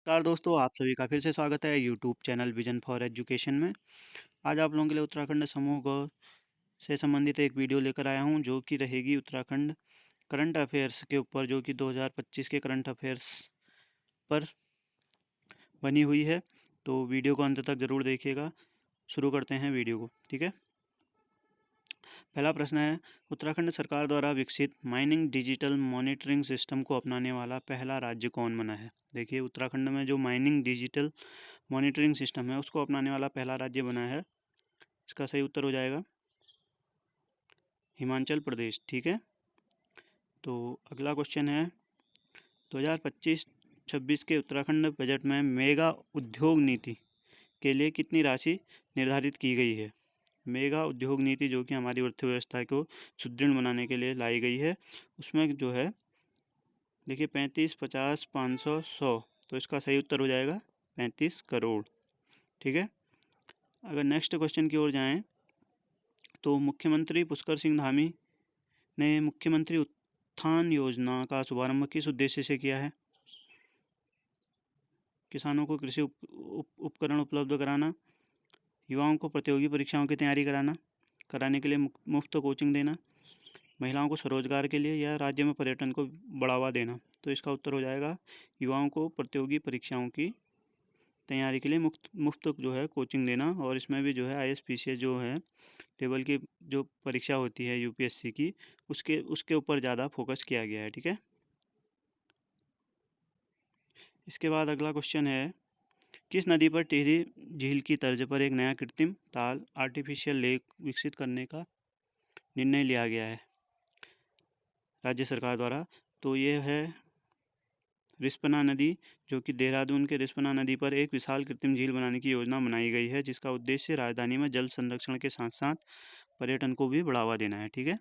नमस्कार दोस्तों, आप सभी का फिर से स्वागत है YouTube channel vision for education में। आज आप लोगों के लिए उत्तराखंड समूह गौ से संबंधित एक वीडियो लेकर आया हूं, जो कि रहेगी उत्तराखंड करंट अफेयर्स के ऊपर, जो कि 2025 के करंट अफेयर्स पर बनी हुई है। तो वीडियो को अंत तक ज़रूर देखिएगा। शुरू करते हैं वीडियो को, ठीक है। पहला प्रश्न है, उत्तराखंड सरकार द्वारा विकसित माइनिंग डिजिटल मॉनिटरिंग सिस्टम को अपनाने वाला पहला राज्य कौन बना है। देखिए, उत्तराखंड में जो माइनिंग डिजिटल मॉनिटरिंग सिस्टम है उसको अपनाने वाला पहला राज्य बना है। इसका सही उत्तर हो जाएगा हिमाचल प्रदेश, ठीक है। तो अगला क्वेश्चन है, 2025-26 के उत्तराखंड बजट में मेगा उद्योग नीति के लिए कितनी राशि निर्धारित की गई है। मेगा उद्योग नीति जो कि हमारी अर्थव्यवस्था को सुदृढ़ बनाने के लिए लाई गई है, उसमें जो है देखिए 35, 50, 500, 100। तो इसका सही उत्तर हो जाएगा 35 करोड़, ठीक है। अगर नेक्स्ट क्वेश्चन की ओर जाएं, तो मुख्यमंत्री पुष्कर सिंह धामी ने मुख्यमंत्री उत्थान योजना का शुभारंभ किस उद्देश्य से किया है। किसानों को कृषि उपकरण उपलब्ध कराना, युवाओं को प्रतियोगी परीक्षाओं की तैयारी कराने के लिए मुफ्त कोचिंग देना, महिलाओं को स्वरोजगार के लिए, या राज्य में पर्यटन को बढ़ावा देना। तो इसका उत्तर हो जाएगा युवाओं को प्रतियोगी परीक्षाओं की तैयारी के लिए मुफ्त जो है कोचिंग देना। और इसमें भी जो है ISPCS जो है लेवल की जो परीक्षा होती है UPSC की, उसके ऊपर ज़्यादा फोकस किया गया है, ठीक है। इसके बाद अगला क्वेश्चन है, किस नदी पर टिहरी झील की तर्ज पर एक नया कृत्रिम ताल आर्टिफिशियल लेक विकसित करने का निर्णय लिया गया है राज्य सरकार द्वारा। तो ये है रिस्पना नदी, जो कि देहरादून के रिस्पना नदी पर एक विशाल कृत्रिम झील बनाने की योजना बनाई गई है, जिसका उद्देश्य राजधानी में जल संरक्षण के साथ साथ पर्यटन को भी बढ़ावा देना है, ठीक है।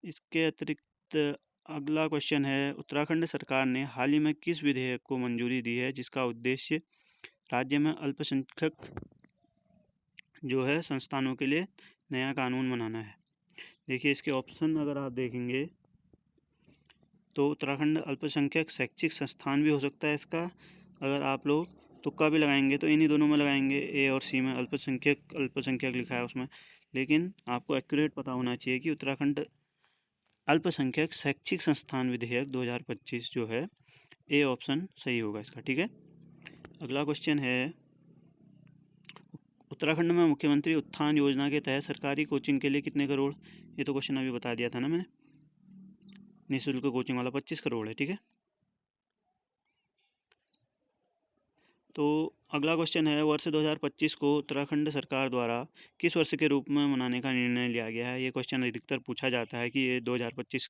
इसके अतिरिक्त अगला क्वेश्चन है, उत्तराखंड सरकार ने हाल ही में किस विधेयक को मंजूरी दी है जिसका उद्देश्य राज्य में अल्पसंख्यक जो है संस्थानों के लिए नया कानून बनाना है। देखिए, इसके ऑप्शन अगर आप देखेंगे तो उत्तराखंड अल्पसंख्यक शैक्षिक संस्थान भी हो सकता है इसका। अगर आप लोग तुक्का भी लगाएंगे तो इन्हीं दोनों में लगाएंगे, ए और सी में अल्पसंख्यक अल्पसंख्यक लिखा है उसमें। लेकिन आपको एक्यूरेट पता होना चाहिए कि उत्तराखंड अल्पसंख्यक शैक्षिक संस्थान विधेयक 2025 जो है, ए ऑप्शन सही होगा इसका, ठीक है। अगला क्वेश्चन है, उत्तराखंड में मुख्यमंत्री उत्थान योजना के तहत सरकारी कोचिंग के लिए कितने करोड़। ये तो क्वेश्चन अभी बता दिया था ना मैंने। निःशुल्क कोचिंग वाला 25 करोड़ है, ठीक है। तो अगला क्वेश्चन है, वर्ष 2025 को उत्तराखंड सरकार द्वारा किस वर्ष के रूप में मनाने का निर्णय लिया गया है। ये क्वेश्चन अधिकतर पूछा जाता है कि ये 2025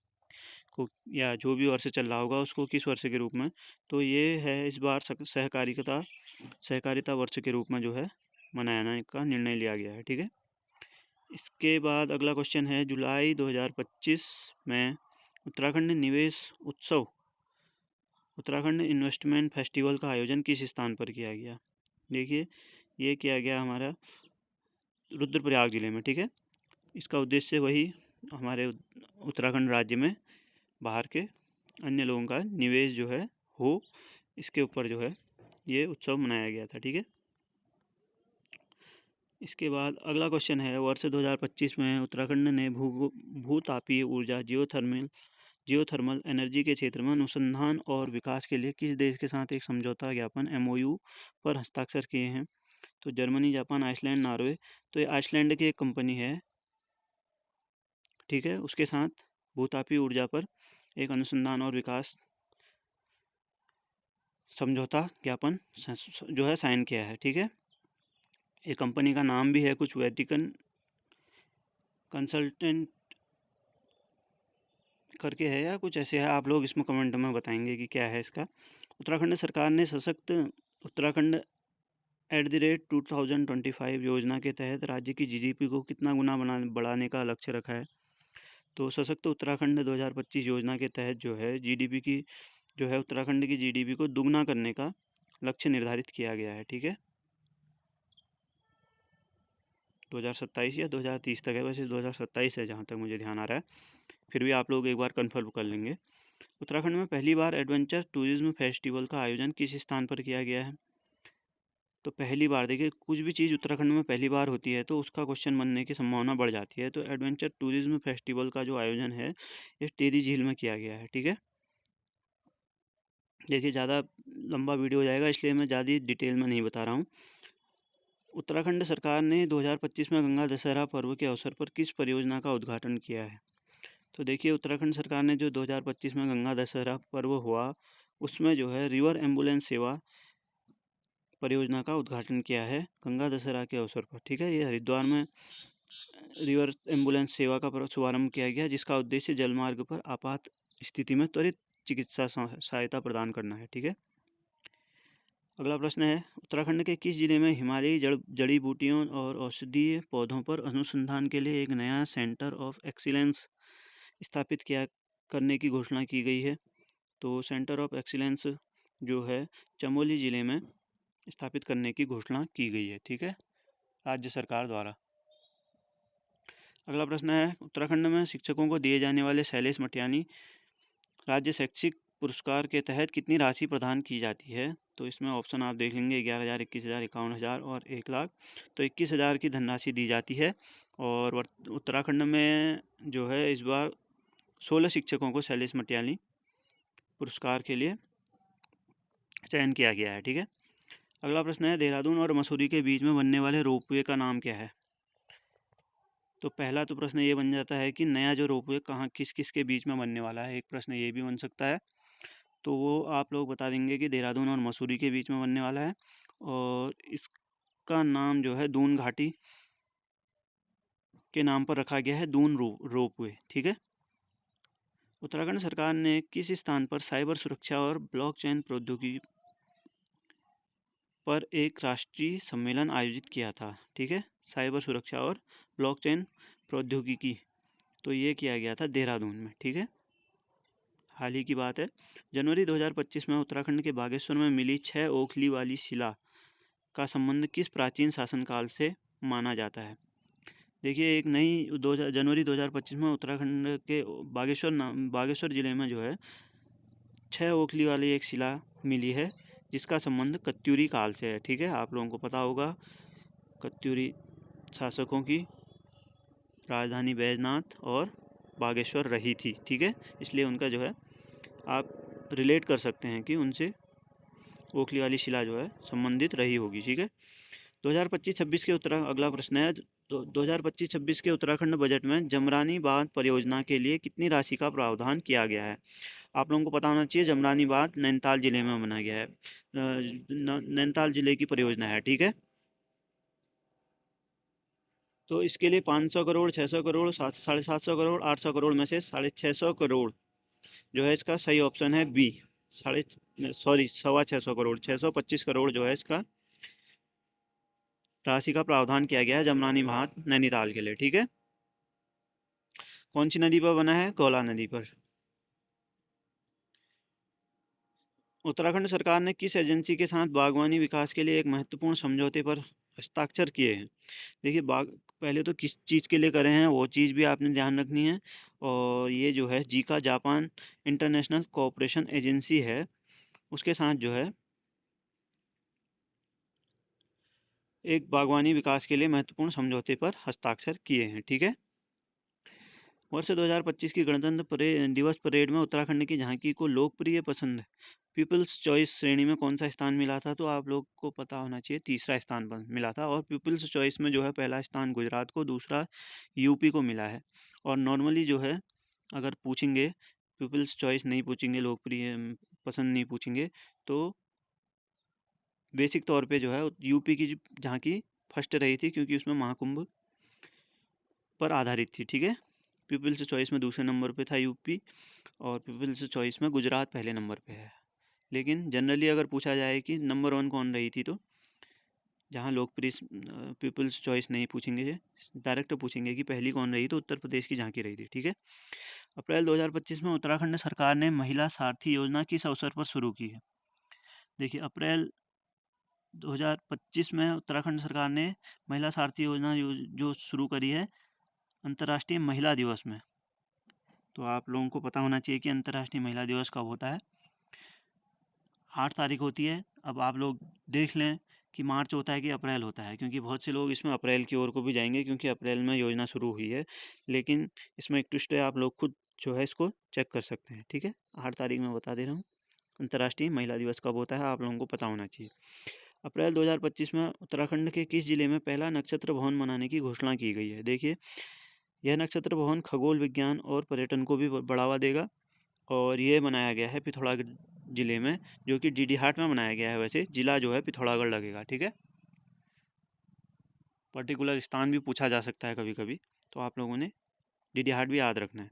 को या जो भी वर्ष चल रहा होगा उसको किस वर्ष के रूप में। तो ये है इस बार सहकारिता वर्ष के रूप में जो है मनाने का निर्णय लिया गया है, ठीक है। इसके बाद अगला क्वेश्चन है, जुलाई 2025 में उत्तराखंड निवेश उत्सव उत्तराखंड इन्वेस्टमेंट फेस्टिवल का आयोजन किस स्थान पर किया गया। देखिए, ये किया गया हमारा रुद्रप्रयाग जिले में, ठीक है। इसका उद्देश्य वही हमारे उत्तराखंड राज्य में बाहर के अन्य लोगों का निवेश जो है हो, इसके ऊपर जो है ये उत्सव मनाया गया था, ठीक है। इसके बाद अगला क्वेश्चन है, वर्ष 2025 में उत्तराखंड ने भूतापीय ऊर्जा जियोथर्मल एनर्जी के क्षेत्र में अनुसंधान और विकास के लिए किस देश के साथ एक समझौता ज्ञापन MOU पर हस्ताक्षर किए हैं। तो जर्मनी, जापान, आइसलैंड, नॉर्वे। तो ये आइसलैंड की एक कंपनी है, ठीक है, उसके साथ भूतापीय ऊर्जा पर एक अनुसंधान और विकास समझौता ज्ञापन जो है साइन किया है, ठीक है। ये कंपनी का नाम भी है कुछ वेटिकन कंसल्टेंट करके है या कुछ ऐसे है, आप लोग इसमें कमेंट में बताएंगे कि क्या है इसका। उत्तराखंड सरकार ने सशक्त उत्तराखंड @2025 योजना के तहत राज्य की GDP को कितना गुना बढ़ाने का लक्ष्य रखा है। तो सशक्त उत्तराखंड 2025 योजना के तहत जो है GDP की जो है उत्तराखंड की GDP को दुगना करने का लक्ष्य निर्धारित किया गया है, ठीक है। 2027 या 2030 तक है, वैसे 2027 है जहाँ तक मुझे ध्यान आ रहा है, फिर भी आप लोग एक बार कन्फर्म कर लेंगे। उत्तराखंड में पहली बार एडवेंचर टूरिज्म फेस्टिवल का आयोजन किस स्थान पर किया गया है? तो पहली बार, देखिए कुछ भी चीज़ उत्तराखंड में पहली बार होती है तो उसका क्वेश्चन बनने की संभावना बढ़ जाती है। तो एडवेंचर टूरिज्म फेस्टिवल का जो आयोजन है ये टिहरी झील में किया गया है। ठीक है, देखिए ज़्यादा लंबा वीडियो हो जाएगा इसलिए मैं ज़्यादा डिटेल में नहीं बता रहा हूँ। उत्तराखंड सरकार ने 2025 में गंगा दशहरा पर्व के अवसर पर किस परियोजना का उद्घाटन किया है? तो देखिए उत्तराखंड सरकार ने जो 2025 में गंगा दशहरा पर्व हुआ उसमें जो है रिवर एम्बुलेंस सेवा परियोजना का उद्घाटन किया है गंगा दशहरा के अवसर पर। ठीक है, ये हरिद्वार में रिवर एम्बुलेंस सेवा का शुभारंभ किया गया जिसका उद्देश्य जलमार्ग पर आपात स्थिति में त्वरित चिकित्सा सहायता प्रदान करना है। ठीक है, अगला प्रश्न है उत्तराखंड के किस जिले में हिमालयी जड़ी बूटियों और औषधीय पौधों पर अनुसंधान के लिए एक नया सेंटर ऑफ एक्सीलेंस स्थापित किया करने की घोषणा की गई है? तो सेंटर ऑफ एक्सीलेंस जो है चमोली जिले में स्थापित करने की घोषणा की गई है। ठीक है, राज्य सरकार द्वारा। अगला प्रश्न है उत्तराखंड में शिक्षकों को दिए जाने वाले शैलेश मटियानी राज्य शैक्षिक पुरस्कार के तहत कितनी राशि प्रदान की जाती है? तो इसमें ऑप्शन आप देख लेंगे 11,000, 21,000, 51,000 और 1,00,000। तो 21,000 की धनराशि दी जाती है और उत्तराखंड में जो है इस बार 16 शिक्षकों को शैलेश मटियानी पुरस्कार के लिए चयन किया गया है। ठीक है, अगला प्रश्न है देहरादून और मसूरी के बीच में बनने वाले रोपवे का नाम क्या है? तो पहला तो प्रश्न ये बन जाता है कि नया जो रोपवे कहाँ किस किस के बीच में बनने वाला है, एक प्रश्न ये भी बन सकता है। तो वो आप लोग बता देंगे कि देहरादून और मसूरी के बीच में बनने वाला है और इसका नाम जो है दून घाटी के नाम पर रखा गया है, दून रोपवे। ठीक है, उत्तराखंड सरकार ने किस स्थान पर साइबर सुरक्षा और ब्लॉकचेन प्रौद्योगिकी पर एक राष्ट्रीय सम्मेलन आयोजित किया था? ठीक है, साइबर सुरक्षा और ब्लॉकचेन प्रौद्योगिकी, तो ये किया गया था देहरादून में। ठीक है, हाल ही की बात है। जनवरी 2025 में उत्तराखंड के बागेश्वर में मिली 6 ओखली वाली शिला का संबंध किस प्राचीन शासनकाल से माना जाता है? देखिए एक नई जनवरी 2025 में उत्तराखंड के बागेश्वर जिले में जो है 6 ओखली वाली एक शिला मिली है जिसका संबंध कत्यूरी काल से है। ठीक है, आप लोगों को पता होगा कत्यूरी शासकों की राजधानी बैजनाथ और बागेश्वर रही थी। ठीक है, इसलिए उनका जो है आप रिलेट कर सकते हैं कि उनसे ओखली वाली शिला जो है संबंधित रही होगी। ठीक है, 2025-26 के अगला प्रश्न है 2025-26 के उत्तराखंड बजट में जमरानी बांध परियोजना के लिए कितनी राशि का प्रावधान किया गया है? आप लोगों को पता होना चाहिए जमरानी बांध नैनीताल जिले में बनाया गया है, नैनीताल जिले की परियोजना है। ठीक है, तो इसके लिए 500 करोड़, 600 करोड़, 750 करोड़, 800 करोड़ में से 650 करोड़ जो है इसका सही ऑप्शन है बी। 625 करोड़, 625 करोड़ जो है इसका राशि का प्रावधान किया गया है जमरानी बांध नैनीताल के लिए। ठीक है, कौन सी नदी पर बना है? कोला नदी पर। उत्तराखंड सरकार ने किस एजेंसी के साथ बागवानी विकास के लिए एक महत्वपूर्ण समझौते पर हस्ताक्षर किए हैं? देखिए पहले तो किस चीज़ के लिए करे हैं वो चीज़ भी आपने ध्यान रखनी है। और ये जो है Zika Japan international cooperation agency है उसके साथ जो है एक बागवानी विकास के लिए महत्वपूर्ण समझौते पर हस्ताक्षर किए हैं। ठीक है, वर्ष 2025 की गणतंत्र दिवस परेड में उत्तराखंड की झांकी को लोकप्रिय पसंद पीपल्स चॉइस श्रेणी में कौन सा स्थान मिला था? तो आप लोग को पता होना चाहिए तीसरा स्थान पर मिला था। और पीपल्स चॉइस में जो है पहला स्थान गुजरात को, दूसरा यूपी को मिला है। और नॉर्मली जो है अगर पूछेंगे पीपल्स चॉइस नहीं पूछेंगे, लोकप्रिय पसंद नहीं पूछेंगे, तो बेसिक तौर पे जो है यूपी की झांकी फर्स्ट रही थी क्योंकि उसमें महाकुंभ पर आधारित थी। ठीक है, पीपल्स चॉइस में दूसरे नंबर पे था यूपी और पीपल्स चॉइस में गुजरात पहले नंबर पे है। लेकिन जनरली अगर पूछा जाए कि नंबर 1 कौन रही थी, तो जहाँ लोकप्रिय पीपल्स चॉइस नहीं पूछेंगे, डायरेक्ट पूछेंगे कि पहली कौन रही, तो उत्तर प्रदेश की झांकी रही थी। ठीक है, अप्रैल 2025 में उत्तराखंड सरकार ने महिला सारथी योजना किस अवसर पर शुरू की है? देखिए अप्रैल 2025 में उत्तराखंड सरकार ने महिला सारथी योजना जो शुरू करी है अंतर्राष्ट्रीय महिला दिवस में। तो आप लोगों को पता होना चाहिए कि अंतर्राष्ट्रीय महिला दिवस कब होता है। 8 तारीख होती है। अब आप लोग देख लें कि मार्च होता है कि अप्रैल होता है, क्योंकि बहुत से लोग इसमें अप्रैल की ओर को भी जाएंगे क्योंकि अप्रैल में योजना शुरू हुई है। लेकिन इसमें एक ट्विस्ट है, आप लोग खुद जो है इसको चेक कर सकते हैं। ठीक है, 8 तारीख में बता दे रहा हूँ अंतर्राष्ट्रीय महिला दिवस कब होता है, आप लोगों को पता होना चाहिए। अप्रैल 2025 में उत्तराखंड के किस जिले में पहला नक्षत्र भवन बनाने की घोषणा की गई है? देखिए, यह नक्षत्र भवन खगोल विज्ञान और पर्यटन को भी बढ़ावा देगा और ये बनाया गया है पिथौरागढ़ जिले में, जो कि डीडीहाट में बनाया गया है। वैसे जिला जो है पिथौरागढ़ लगेगा। ठीक है, पर्टिकुलर स्थान भी पूछा जा सकता है कभी कभी, तो आप लोगों ने डीडीहाट भी याद रखना है।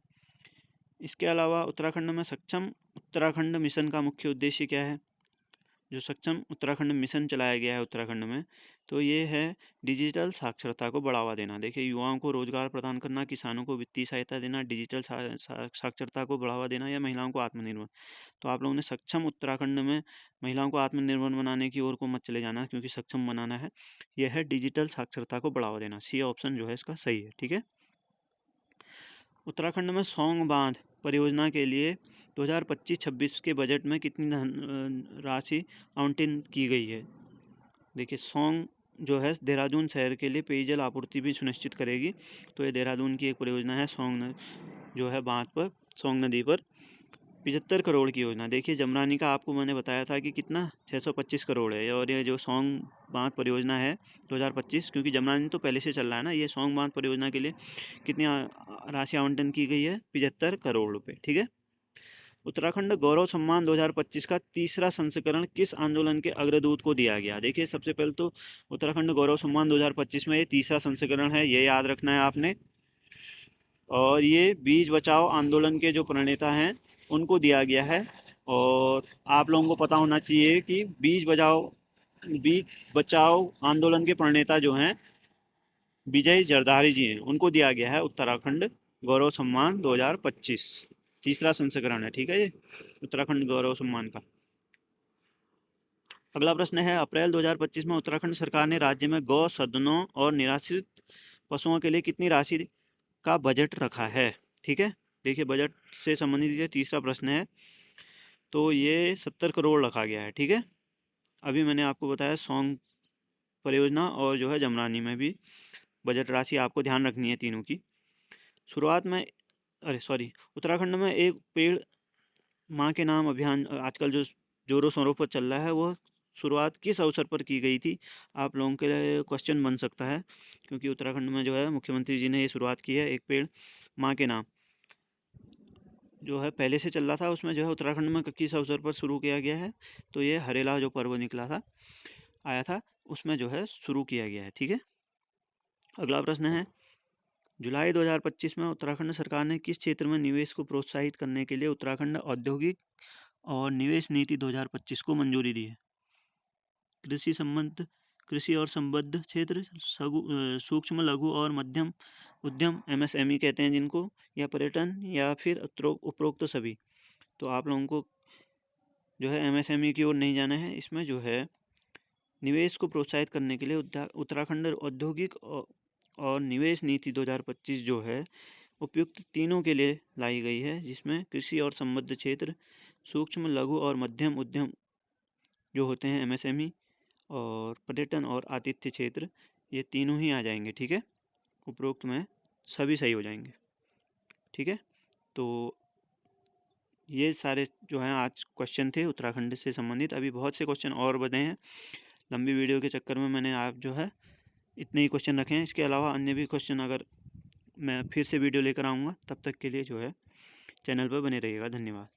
इसके अलावा उत्तराखंड में सक्षम उत्तराखंड मिशन का मुख्य उद्देश्य क्या है? जो सक्षम उत्तराखंड मिशन चलाया गया है उत्तराखंड में, तो ये है डिजिटल साक्षरता को बढ़ावा देना। देखिए, युवाओं को रोजगार प्रदान करना, किसानों को वित्तीय सहायता देना, डिजिटल साक्षरता को बढ़ावा देना या महिलाओं को आत्मनिर्भर। तो आप लोगों ने सक्षम उत्तराखंड में महिलाओं को आत्मनिर्भर बनाने की ओर को मत चले जाना, क्योंकि सक्षम बनाना है। यह है डिजिटल साक्षरता को बढ़ावा देना। सी ऑप्शन जो है इसका सही है। ठीक है, उत्तराखंड में सौंग बांध परियोजना के लिए 2025-26 के बजट में कितनी राशि आवंटित की गई है? देखिए, सौंग जो है देहरादून शहर के लिए पेयजल आपूर्ति भी सुनिश्चित करेगी। तो ये देहरादून की एक परियोजना है, सौंग जो है बांध पर, सौंग नदी पर 75 करोड़ की योजना। देखिए, जमरानी का आपको मैंने बताया था कि कितना 625 करोड़ है, और ये जो सौंग बांध परियोजना है 2025, क्योंकि जमरानी तो पहले से चल रहा है ना, ये सौंग बांध परियोजना के लिए कितनी राशि आवंटन की गई है? 75 करोड़ रुपए। ठीक है, उत्तराखंड गौरव सम्मान 2025 का तीसरा संस्करण किस आंदोलन के अग्रदूत को दिया गया? देखिए, सबसे पहले तो उत्तराखंड गौरव सम्मान 2025 में ये तीसरा संस्करण है, ये याद रखना है आपने। और ये बीज बचाओ आंदोलन के जो प्रणेता हैं उनको दिया गया है। और आप लोगों को पता होना चाहिए कि बीज बचाओ आंदोलन के प्रणेता जो हैं विजय जरदारी जी हैं, उनको दिया गया है उत्तराखंड गौरव सम्मान 2025, तीसरा संस्करण है। ठीक है, ये उत्तराखंड गौरव सम्मान का। अगला प्रश्न है, अप्रैल 2025 में उत्तराखंड सरकार ने राज्य में गौ सदनों और निराश्रित पशुओं के लिए कितनी राशि का बजट रखा है? ठीक है, देखिए, बजट से संबंधित ये तीसरा प्रश्न है, तो ये 70 करोड़ रखा गया है। ठीक है, अभी मैंने आपको बताया सौंग परियोजना और जो है जमरानी में भी बजट राशि आपको ध्यान रखनी है तीनों की। शुरुआत में उत्तराखंड में एक पेड़ माँ के नाम अभियान आजकल जो जोरों शोरों पर चल रहा है, वो शुरुआत किस अवसर पर की गई थी? आप लोगों के लिए क्वेश्चन बन सकता है, क्योंकि उत्तराखंड में जो है मुख्यमंत्री जी ने ये शुरुआत की है, एक पेड़ माँ के नाम जो है पहले से चल रहा था, उसमें जो है उत्तराखंड में किस अवसर पर शुरू किया गया है? तो ये हरेला जो पर्व निकला था, आया था, उसमें जो है शुरू किया गया है। ठीक है, अगला प्रश्न है, जुलाई 2025 में उत्तराखंड सरकार ने किस क्षेत्र में निवेश को प्रोत्साहित करने के लिए उत्तराखंड औद्योगिक और निवेश नीति 2025 को मंजूरी दी है? कृषि और संबद्ध क्षेत्र, सूक्ष्म लघु और मध्यम उद्यम, एमएसएमई कहते हैं जिनको, या पर्यटन, या फिर उपरोक्त सभी। तो आप लोगों को जो है एमएसएमई की ओर नहीं जाना है। इसमें जो है निवेश को प्रोत्साहित करने के लिए उत्तराखंड औद्योगिक और निवेश नीति 2025 जो है उपयुक्त तीनों के लिए लाई गई है, जिसमें कृषि और संबद्ध क्षेत्र, सूक्ष्म लघु और मध्यम उद्यम जो होते हैं एमएसएमई, और पर्यटन और आतिथ्य क्षेत्र, ये तीनों ही आ जाएंगे। ठीक है, उपरोक्त में सभी सही हो जाएंगे। ठीक है, तो ये सारे जो हैं आज क्वेश्चन थे उत्तराखंड से संबंधित। अभी बहुत से क्वेश्चन और बने हैं, लंबी वीडियो के चक्कर में मैंने आप जो है इतने ही क्वेश्चन रखे हैं। इसके अलावा अन्य भी क्वेश्चन अगर मैं फिर से वीडियो लेकर आऊँगा, तब तक के लिए जो है चैनल पर बने रहिएगा। धन्यवाद।